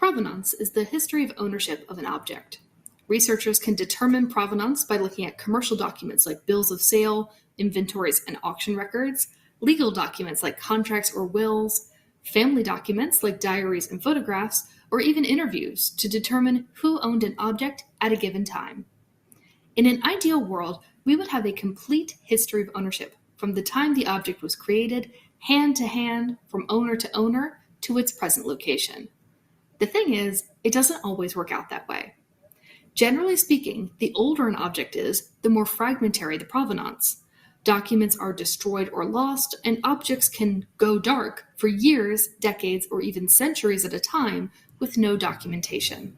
Provenance is the history of ownership of an object. Researchers can determine provenance by looking at commercial documents like bills of sale, inventories and auction records, legal documents like contracts or wills, family documents like diaries and photographs, or even interviews to determine who owned an object at a given time. In an ideal world, we would have a complete history of ownership from the time the object was created, hand to hand, from owner to owner, to its present location. The thing is, it doesn't always work out that way. Generally speaking, the older an object is, the more fragmentary the provenance. Documents are destroyed or lost, and objects can go dark for years, decades, or even centuries at a time with no documentation.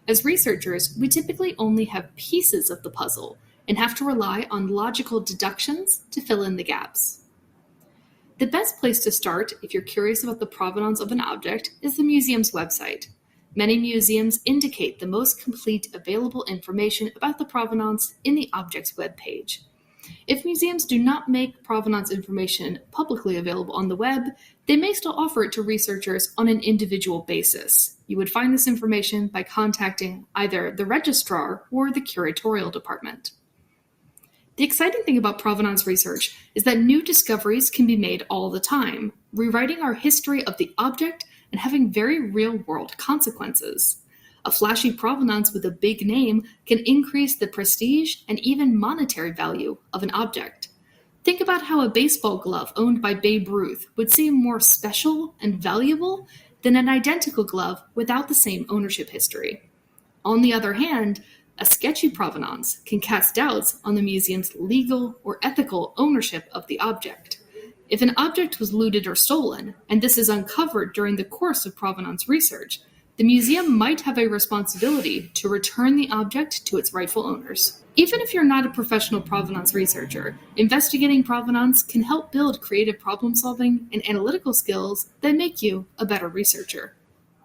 As researchers, we typically only have pieces of the puzzle and have to rely on logical deductions to fill in the gaps. The best place to start if you're curious about the provenance of an object is the museum's website. Many museums indicate the most complete available information about the provenance in the object's web page. If museums do not make provenance information publicly available on the web, they may still offer it to researchers on an individual basis. You would find this information by contacting either the registrar or the curatorial department. The exciting thing about provenance research is that new discoveries can be made all the time, rewriting our history of the object and having very real-world consequences. A flashy provenance with a big name can increase the prestige and even monetary value of an object. Think about how a baseball glove owned by Babe Ruth would seem more special and valuable than an identical glove without the same ownership history. On the other hand, a sketchy provenance can cast doubts on the museum's legal or ethical ownership of the object. If an object was looted or stolen, and this is uncovered during the course of provenance research, the museum might have a responsibility to return the object to its rightful owners. Even if you're not a professional provenance researcher, investigating provenance can help build creative problem-solving and analytical skills that make you a better researcher.